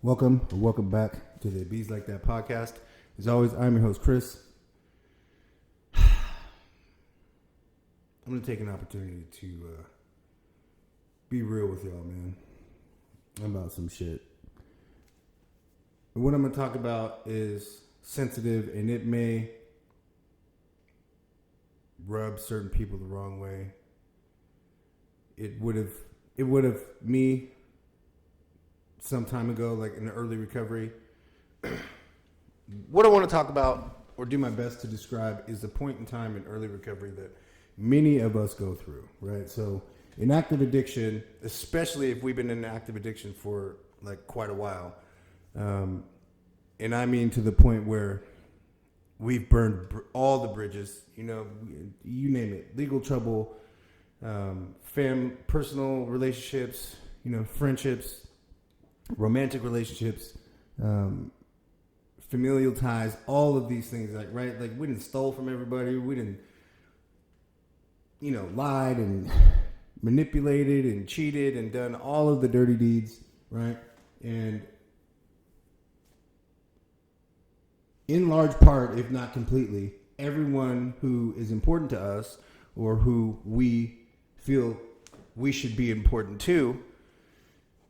Welcome back to the Bees Like That podcast. As always, I'm your host, Chris. I'm going to take an opportunity to be real with y'all, man, about some shit. And what I'm going to talk about is sensitive, and it may rub certain people the wrong way. It would have me some time ago, like in the early recovery. What I want to talk about or do my best to describe is the point in time in early recovery that many of us go through, right? So in active addiction, especially if we've been in active addiction for like quite a while, and I mean to the point where we've burned all the bridges, you name it, legal trouble, personal relationships, friendships, romantic relationships, familial ties, all of these things, right? Like we didn't stole from everybody. We didn't, lied and manipulated and cheated and done all of the dirty deeds, right? And in large part, if not completely, everyone who is important to us or who we feel we should be important to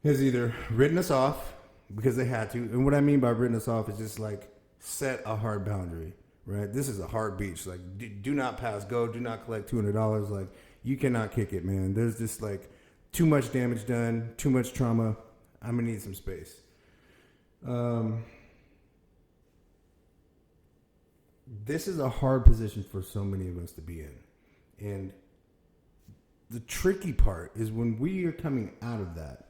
has either written us off because they had to. And what I mean by written us off is just like set a hard boundary, right? This is a hard beach. Like, do not pass go. Do not collect $200. Like, you cannot kick it, man. There's just like too much damage done, too much trauma. I'm going to need some space. This is a hard position for so many of us to be in. And the tricky part is when we are coming out of that,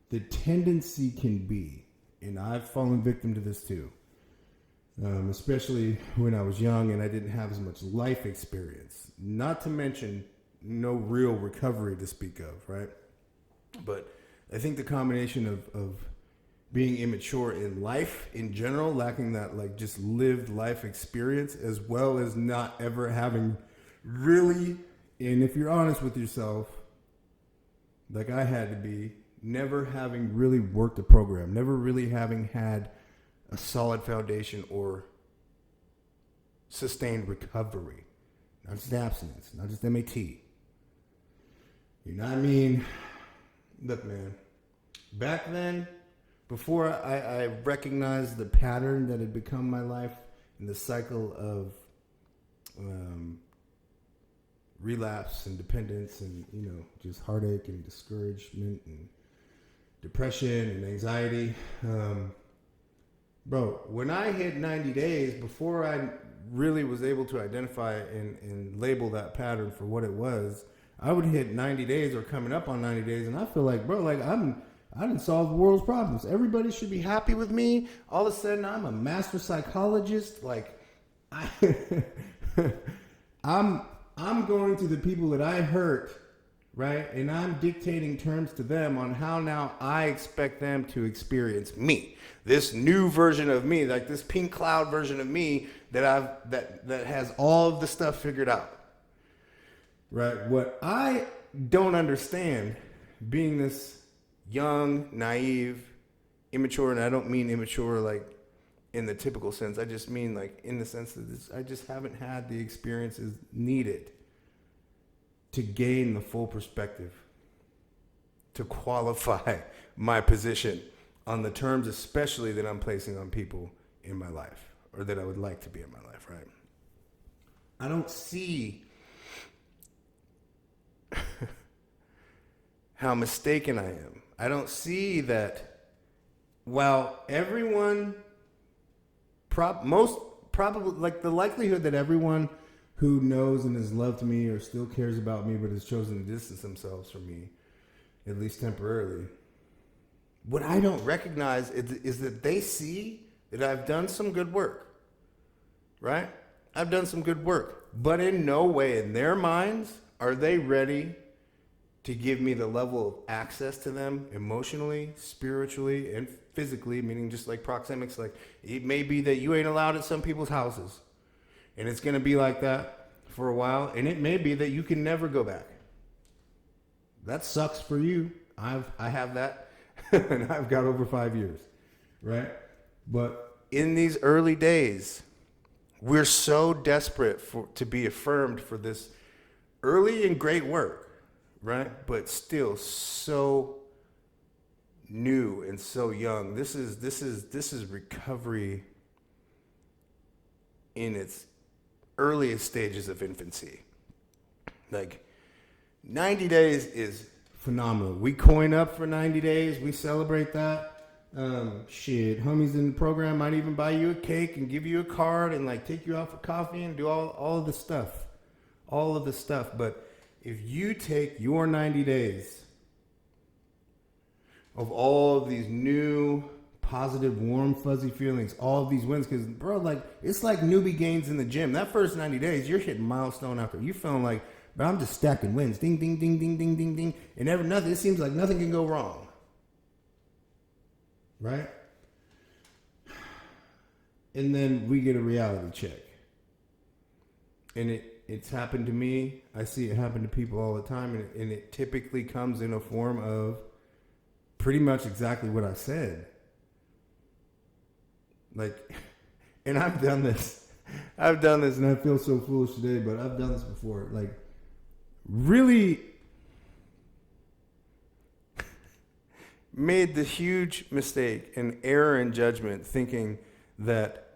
the tendency can be, and I've fallen victim to this too, especially when I was young and I didn't have as much life experience, not to mention no real recovery to speak of, right? But I think the combination of being immature in life in general, lacking that like just lived life experience, as well as not ever having really, and if you're honest with yourself, like I had to be, never having really worked a program, never really having had a solid foundation or sustained recovery, not just abstinence, not just MAT. You know what I mean? Look, man, back then, before I recognized the pattern that had become my life and the cycle of relapse and dependence and, just heartache and discouragement and depression and anxiety. Bro, when I hit 90 days, before I really was able to identify and label that pattern for what it was, I would hit 90 days or coming up on 90 days, and I feel like, bro, like I didn't solve the world's problems. Everybody should be happy with me. All of a sudden, I'm a master psychologist. Like, I'm going to the people that I hurt, right? And I'm dictating terms to them on how now I expect them to experience me. This new version of me, like this pink cloud version of me that has all of the stuff figured out. Right? What I don't understand, being this young, naive, immature, and I don't mean immature like in the typical sense. I just mean like in the sense that I just haven't had the experiences needed to gain the full perspective, to qualify my position on the terms especially that I'm placing on people in my life, or that I would like to be in my life, right? I don't see how mistaken I am. I don't see that while everyone, most probably, like the likelihood that everyone who knows and has loved me or still cares about me but has chosen to distance themselves from me, at least temporarily, what I don't recognize is that they see that I've done some good work, right? I've done some good work, but in no way in their minds are they ready to give me the level of access to them emotionally, spiritually, and physically, meaning just like proxemics. Like, it may be that you ain't allowed at some people's houses, and it's going to be like that for a while, and it may be that you can never go back. That sucks for you. I have that, and I've got over 5 years. right? But in these early days, we're so desperate to be affirmed for this early and great work, right? But still so new and so young. This is recovery in its earliest stages of infancy. Like 90 days is phenomenal. We coin up for 90 days. We celebrate that. Shit, homies in the program might even buy you a cake and give you a card and like take you out for coffee and do all of the stuff. All of the stuff. But if you take your 90 days of all of these new positive, warm, fuzzy feelings, all of these wins, because bro, like it's like newbie gains in the gym. That first 90 days, you're hitting milestone after. You feeling like, but I'm just stacking wins, ding, ding, ding, ding, ding, ding, ding, and nothing. It seems like nothing can go wrong, right? And then we get a reality check, and it's happened to me. I see it happen to people all the time, and it typically comes in a form of pretty much exactly what I said. Like, and I've done this, and I feel so foolish today, but I've done this before. Like, really made the huge mistake and error in judgment thinking that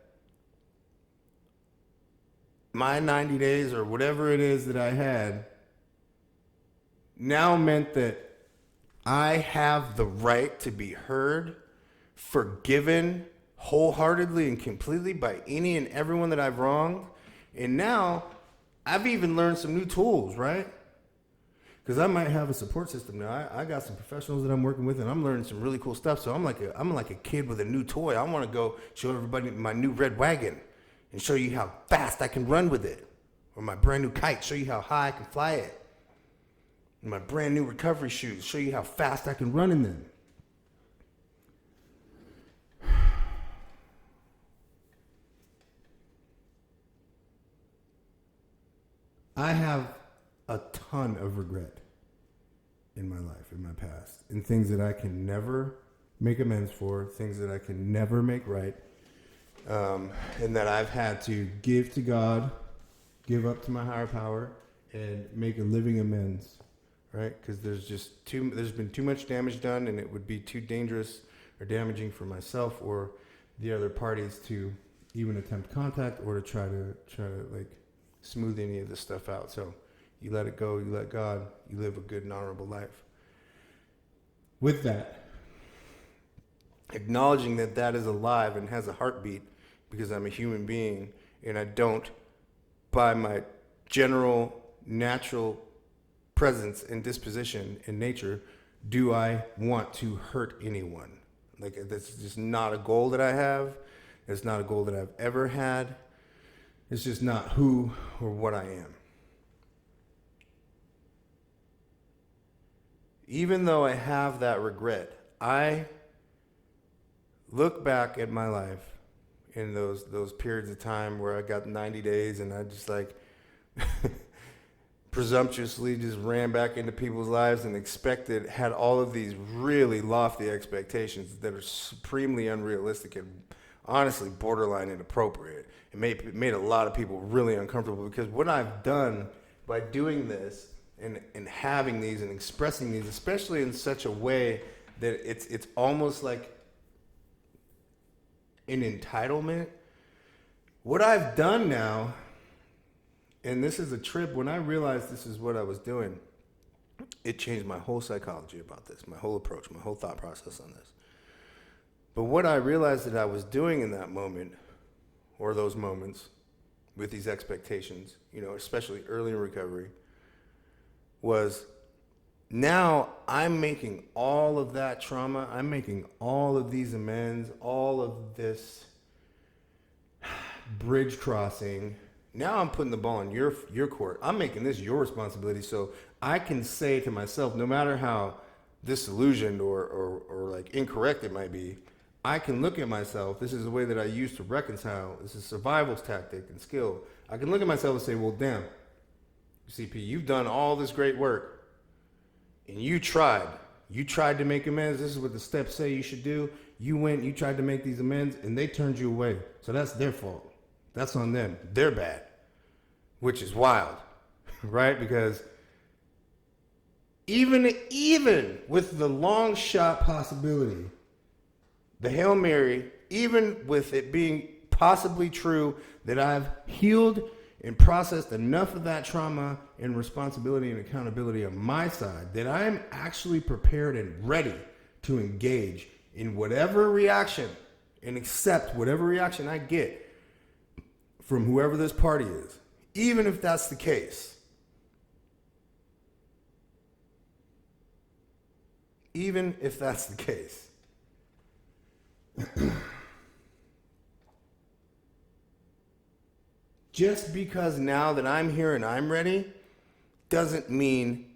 my 90 days or whatever it is that I had now meant that I have the right to be heard, forgiven wholeheartedly and completely by any and everyone that I've wronged. And now I've even learned some new tools, right? Because I might have a support system now. I got some professionals that I'm working with, and I'm learning some really cool stuff. So I'm like a kid with a new toy. I want to go show everybody my new red wagon and show you how fast I can run with it, or my brand new kite, show you how high I can fly it. And my brand new recovery shoes, show you how fast I can run in them. I have a ton of regret in my life, in my past, in things that I can never make amends for, things that I can never make right, and that I've had to give to God, give up to my higher power, and make a living amends, right? Because there's been too much damage done, and it would be too dangerous or damaging for myself or the other parties to even attempt contact or to try to like smooth any of this stuff out. So you let it go, you let God, you live a good and honorable life. With that, acknowledging that that is alive and has a heartbeat because I'm a human being and I don't, by my general natural presence and disposition in nature, do I want to hurt anyone. Like, that's just not a goal that I have. It's not a goal that I've ever had. It's just not who or what I am. Even though I have that regret, I look back at my life in those periods of time where I got 90 days and I just like presumptuously just ran back into people's lives and had all of these really lofty expectations that are supremely unrealistic and honestly borderline inappropriate. It made a lot of people really uncomfortable because what I've done by doing this and having these and expressing these, especially in such a way that it's almost like an entitlement. What I've done now, and this is a trip, when I realized this is what I was doing, it changed my whole psychology about this, my whole approach, my whole thought process on this. But what I realized that I was doing in that moment, or those moments, with these expectations, especially early in recovery, was now I'm making all of that trauma, I'm making all of these amends, all of this bridge crossing. Now I'm putting the ball in your court. I'm making this your responsibility, so I can say to myself, no matter how disillusioned or like incorrect it might be, I can look at myself. This is the way that I use to reconcile. This is survival's tactic and skill. I can look at myself and say, well, damn, CP, you've done all this great work and you tried You tried to make amends. This is what the steps say you should do. You went, you tried to make these amends, and they turned you away. So that's their fault. That's on them. They're bad, which is wild, right? Because even with the long shot possibility, the Hail Mary, even with it being possibly true that I've healed and processed enough of that trauma and responsibility and accountability on my side, that I'm actually prepared and ready to engage in whatever reaction and accept whatever reaction I get from whoever this party is, even if that's the case. Even if that's the case. Just because now that I'm here and I'm ready doesn't mean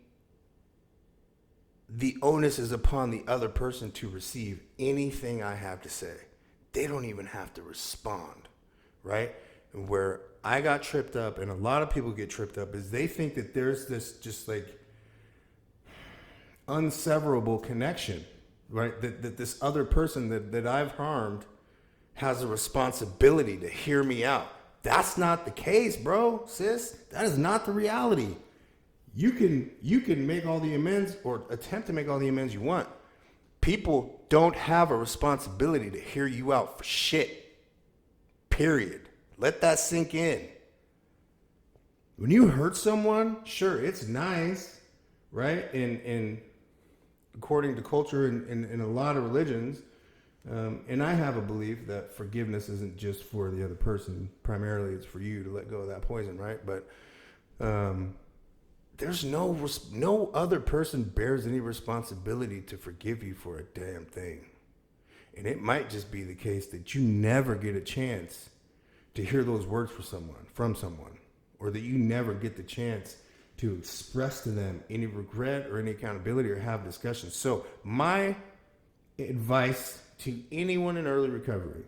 the onus is upon the other person to receive anything I have to say. They don't even have to respond, right? Where I got tripped up, and a lot of people get tripped up, is they think that there's this just like unseverable connection, right? That this other person that I've harmed has a responsibility to hear me out. That's not the case, bro, sis. That is not the reality. You can make all the amends or attempt to make all the amends you want. People don't have a responsibility to hear you out for shit. Period. Let that sink in. When you hurt someone, sure, it's nice, right? And according to culture and a lot of religions, and I have a belief that forgiveness isn't just for the other person. Primarily, it's for you to let go of that poison, right? But there's no other person bears any responsibility to forgive you for a damn thing. And it might just be the case that you never get a chance to hear those words from someone, or that you never get the chance to express to them any regret or any accountability or have discussions. So my advice to anyone in early recovery: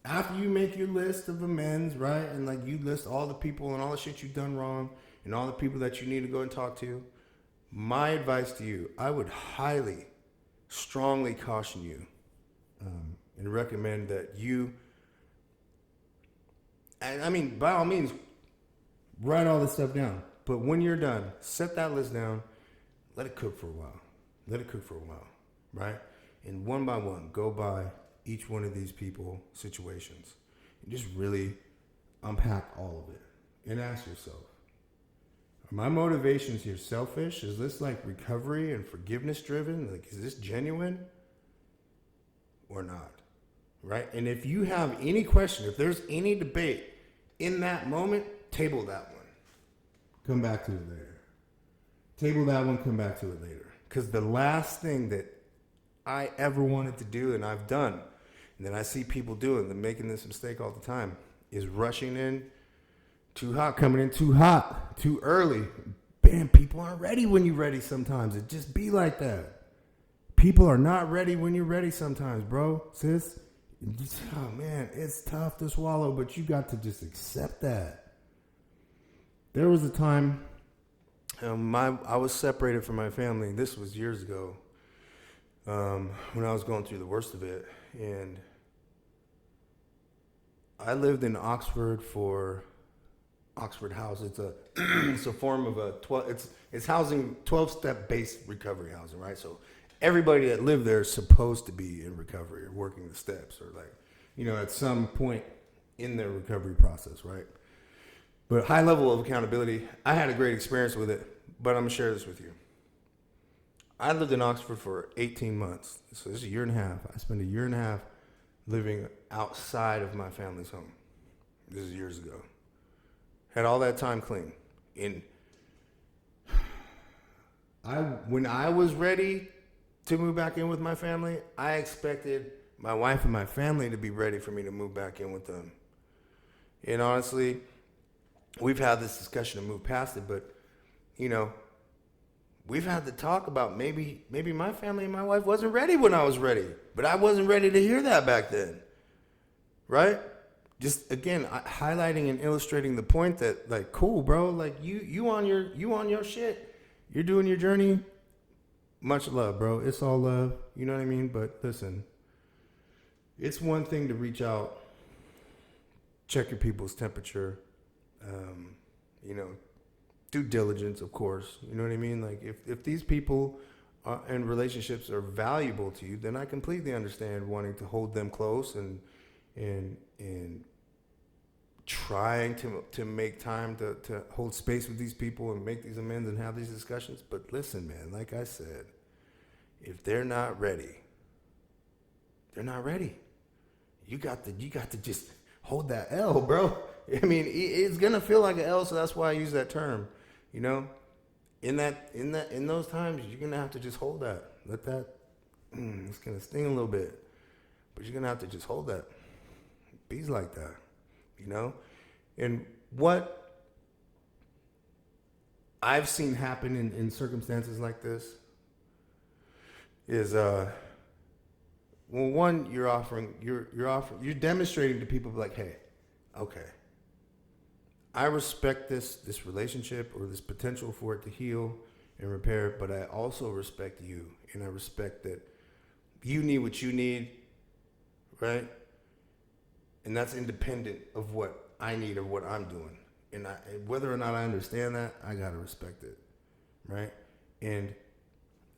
after you make your list of amends, right, and like you list all the people and all the shit you've done wrong and all the people that you need to go and talk to, my advice to you, I would highly, strongly caution you and recommend that you, and I mean, by all means, write all this stuff down. But when you're done, set that list down. Let it cook for a while. Right? And one by one, go by each one of these people, situations, and just really unpack all of it. And ask yourself, are my motivations here selfish? Is this like recovery and forgiveness driven? Like, is this genuine or not? Right? And if you have any question, if there's any debate in that moment, table that one. Come back to it later. Table that one, come back to it later. Because the last thing that I ever wanted to do, and I've done, and that I see people doing, they're making this mistake all the time, is rushing in too hot, coming in too hot, too early. Bam, people aren't ready when you're ready sometimes. It just be like that. People are not ready when you're ready sometimes, bro, sis. Oh, man, it's tough to swallow, but you got to just accept that. There was a time I was separated from my family. This was years ago when I was going through the worst of it. And I lived in Oxford for Oxford House. It's a form of it's housing, 12-step based recovery housing, right? So everybody that lived there is supposed to be in recovery or working the steps or at some point in their recovery process, right? But high level of accountability. I had a great experience with it, but I'm going to share this with you. I lived in Oxford for 18 months. So this is a year and a half. I spent a year and a half living outside of my family's home. This is years ago. Had all that time clean. When I was ready to move back in with my family, I expected my wife and my family to be ready for me to move back in with them. And honestly, we've had this discussion to move past it, but we've had to talk about maybe my family and my wife wasn't ready when I was ready, but I wasn't ready to hear that back then, right? just again highlighting and illustrating the point that like, cool, bro, like you on your shit, you're doing your journey. Much love, bro. It's all love. You know what I mean? But listen, it's one thing to reach out, check your people's temperature, you know, due diligence, of course. You know what I mean? Like if these people and relationships are valuable to you, then I completely understand wanting to hold them close and trying to make time to hold space with these people and make these amends and have these discussions. But listen, man, like I said, if they're not ready, they're not ready. You got to just hold that L, bro. I mean, it's gonna feel like an L, so that's why I use that term. You know, in those times, you're gonna have to just hold that. Let that. It's gonna sting a little bit, but you're gonna have to just hold that. Be's like that, you know. And what I've seen happen in circumstances like this is, well, one, you're demonstrating to people like, hey, okay, I respect this relationship or this potential for it to heal and repair, but I also respect you, and I respect that you need what you need, right? And that's independent of what I need or what I'm doing. And whether or not I understand that, I gotta respect it, right? And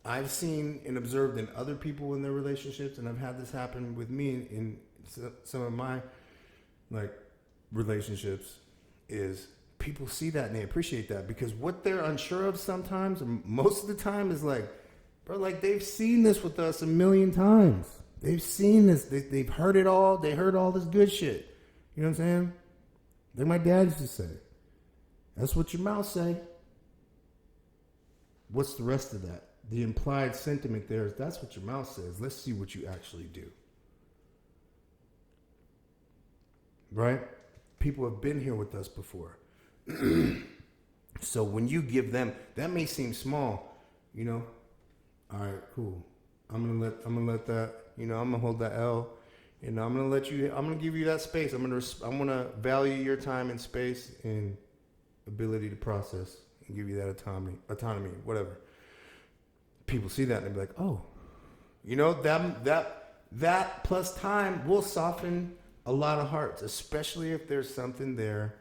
I've seen and observed in other people in their relationships, and I've had this happen with me in some of my like relationships, is people see that and they appreciate that, because what they're unsure of sometimes, most of the time, is like, bro, like they've seen this with us a million times. They've seen this. They've heard it all. They heard all this good shit. You know what I'm saying? Like my dad used to say, that's what your mouth say. What's the rest of that? The implied sentiment there is that's what your mouth says. Let's see what you actually do. Right? People have been here with us before. So when you give them, that may seem small, you know. All right, cool. I'm gonna let that, you know, I'm gonna hold that L, and I'm gonna give you that space. I'm gonna value your time and space and ability to process and give you that autonomy, whatever. People see that and they be like, oh, you know, that plus time will soften a lot of hearts, especially if there's something there,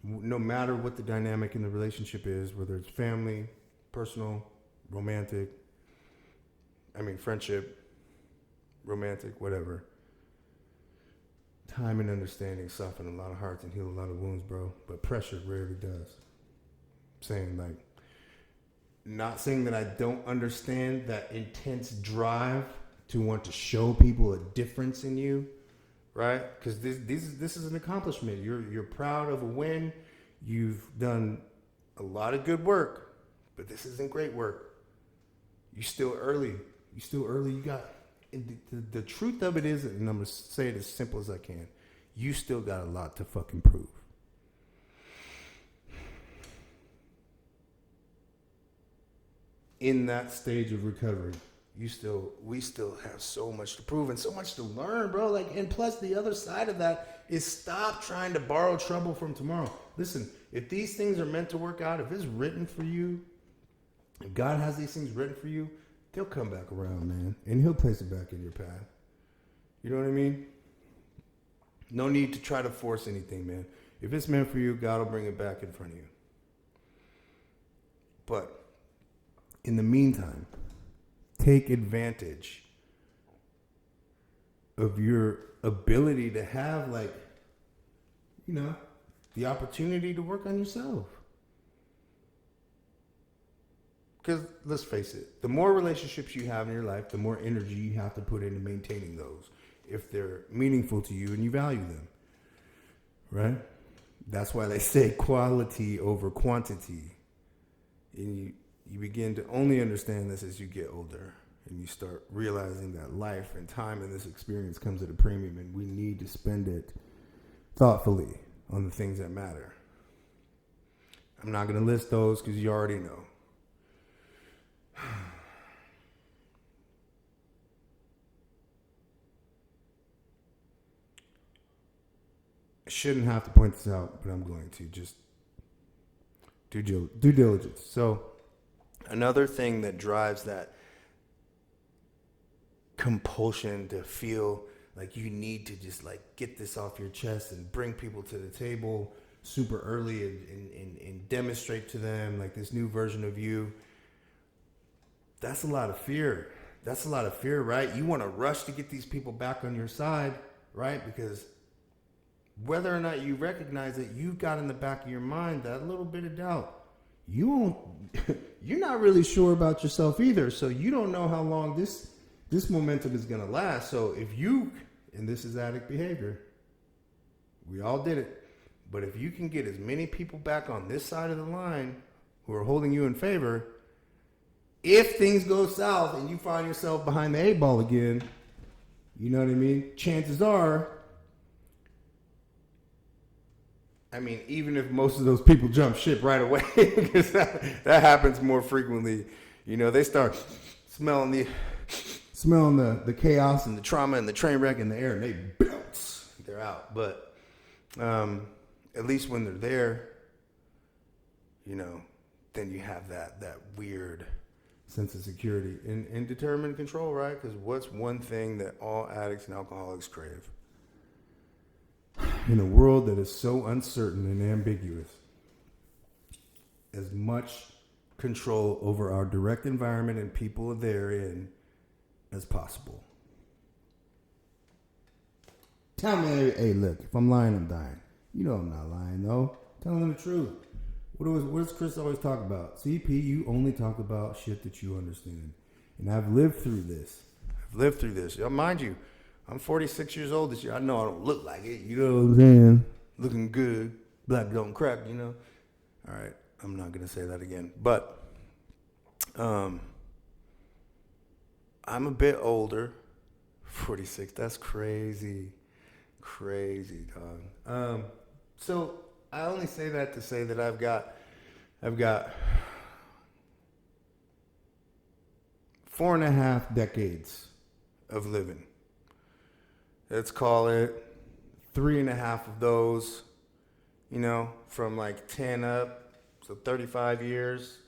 no matter what the dynamic in the relationship is, whether it's family, personal, romantic, friendship, romantic, whatever. Time and understanding soften a lot of hearts and heal a lot of wounds, bro. But pressure rarely does. Not saying that I don't understand that intense drive to want to show people a difference in you, right? Because this is an accomplishment. You're proud of a win. You've done a lot of good work, but this isn't great work. You're still early. You got the truth of it is, and I'm gonna say it as simple as I can. You still got a lot to fucking prove. In that stage of recovery, we still have so much to prove and so much to learn, bro. Like, and plus the other side of that is stop trying to borrow trouble from tomorrow. Listen, if these things are meant to work out, if it's written for you, if God has these things written for you, they'll come back around, man, and he'll place it back in your path. You know what I mean? No need to try to force anything, man. If it's meant for you, God will bring it back in front of you. But in the meantime, take advantage of your ability to have, like, you know, the opportunity to work on yourself. Because let's face it, the more relationships you have in your life, the more energy you have to put into maintaining those if they're meaningful to you and you value them, right? That's why they say quality over quantity. And you begin to only understand this as you get older and you start realizing that life and time in this experience comes at a premium, and we need to spend it thoughtfully on the things that matter. I'm not going to list those because you already know. I shouldn't have to point this out, but I'm going to just due diligence. So another thing that drives that compulsion to feel like you need to just like get this off your chest and bring people to the table super early and demonstrate to them like this new version of you. That's a lot of fear. That's a lot of fear, right? You want to rush to get these people back on your side, right? Because whether or not you recognize it, you've got in the back of your mind that little bit of doubt. You're not really sure about yourself either, so you don't know how long this momentum is going to last. So if you, and this is addict behavior, we all did it, but if you can get as many people back on this side of the line who are holding you in favor, if things go south and you find yourself behind the 8 ball again, you know what I mean? Chances are, I mean, even if most of those people jump ship right away, because that happens more frequently, you know, they start smelling the chaos and the trauma and the train wreck in the air, and they bounce. They're out. But at least when they're there, you know, then you have that weird sense of security and determined control, right? Because what's one thing that all addicts and alcoholics crave? In a world that is so uncertain and ambiguous, as much control over our direct environment and people therein as possible. Tell me, hey, look, if I'm lying, I'm dying. You know I'm not lying, though. Telling them the truth. What does Chris always talk about? CP, you only talk about shit that you understand. And I've lived through this. Mind you, I'm 46 years old this year. I know I don't look like it. You know what I'm saying? Looking good. Black don't crack, you know? All right. I'm not going to say that again. But I'm a bit older. 46. That's crazy. Crazy, dog. So I only say that to say that I've got 4.5 decades of living. Let's call it 3.5 of those, you know, from like 10 up, so 35 years,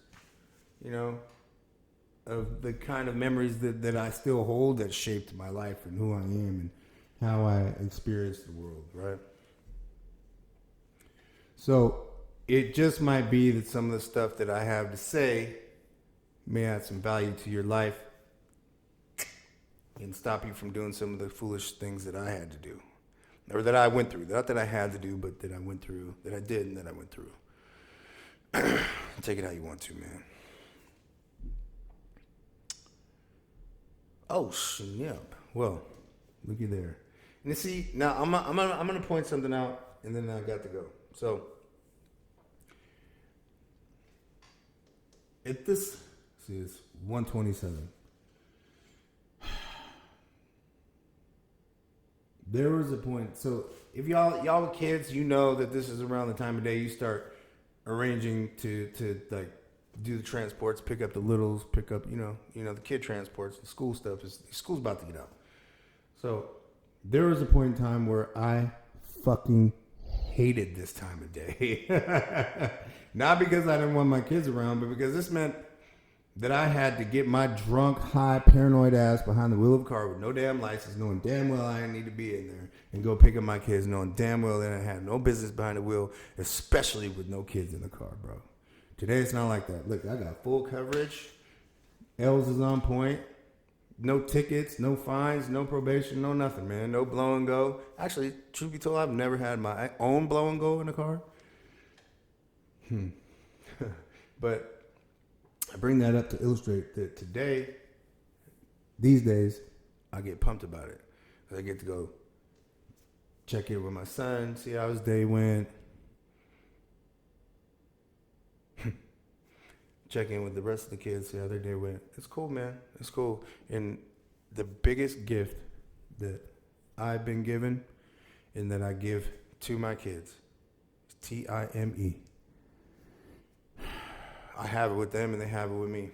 you know, of the kind of memories that I still hold that shaped my life and who I am and how I experience the world, right? So it just might be that some of the stuff that I have to say may add some value to your life and stop you from doing some of the foolish things that I had to do. Or that I went through. Not that I had to do, but that I went through. That I did and that I went through. Take it how you want to, man. Oh, snap. Well, looky there. And you see, now I'm gonna point something out, and then I got to go. So, it's 127. There was a point. So if y'all were kids, you know that this is around the time of day you start arranging to like do the transports, pick up the littles, pick up you know the kid transports, the school stuff. School's about to get out. So there was a point in time where I fucking hated this time of day. Not because I didn't want my kids around, but because this meant that I had to get my drunk, high, paranoid ass behind the wheel of a car with no damn license, knowing damn well I didn't need to be in there, and go pick up my kids, knowing damn well that I had no business behind the wheel, especially with no kids in the car, bro. Today it's not like that. Look, I got full coverage. L's is on point. No tickets, no fines, no probation, no nothing, man. No blow and go. Actually, truth be told, I've never had my own blow and go in the car. But I bring that up to illustrate that today, these days, I get pumped about it. I get to go check in with my son, see how his day went. Check in with the rest of the kids, see how their day went. It's cool, man. It's cool. And the biggest gift that I've been given and that I give to my kids is TIME. I have it with them and they have it with me.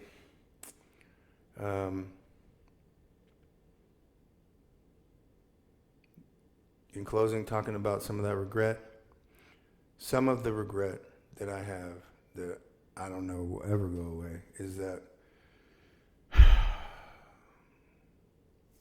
in closing, talking about some of that regret. Some of the regret that I have that I don't know will ever go away is that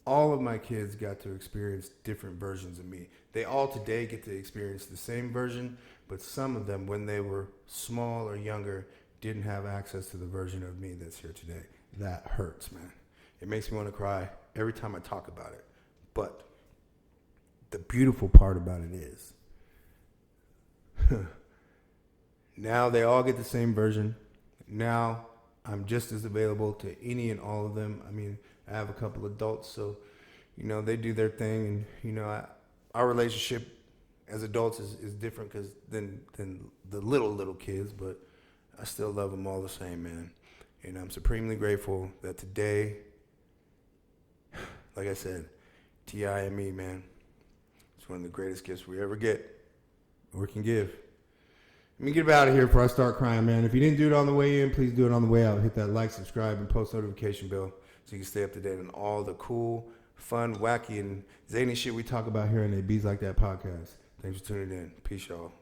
all of my kids got to experience different versions of me. They all today get to experience the same version, but some of them, when they were small or younger, didn't have access to the version of me that's here today. That hurts, man. It makes me want to cry every time I talk about it. But the beautiful part about it is now they all get the same version. Now I'm just as available to any and all of them. I mean, I have a couple adults, so, they do their thing. And, our relationship as adults is different than the little kids, but I still love them all the same, man. And I'm supremely grateful that today, like I said, T.I. and me, man, it's one of the greatest gifts we ever get or can give. Let me get out of here before I start crying, man. If you didn't do it on the way in, please do it on the way out. Hit that like, subscribe, and post notification bell so you can stay up to date on all the cool, fun, wacky, and zany shit we talk about here on the Bees Like That podcast. Thanks for tuning in. Peace, y'all.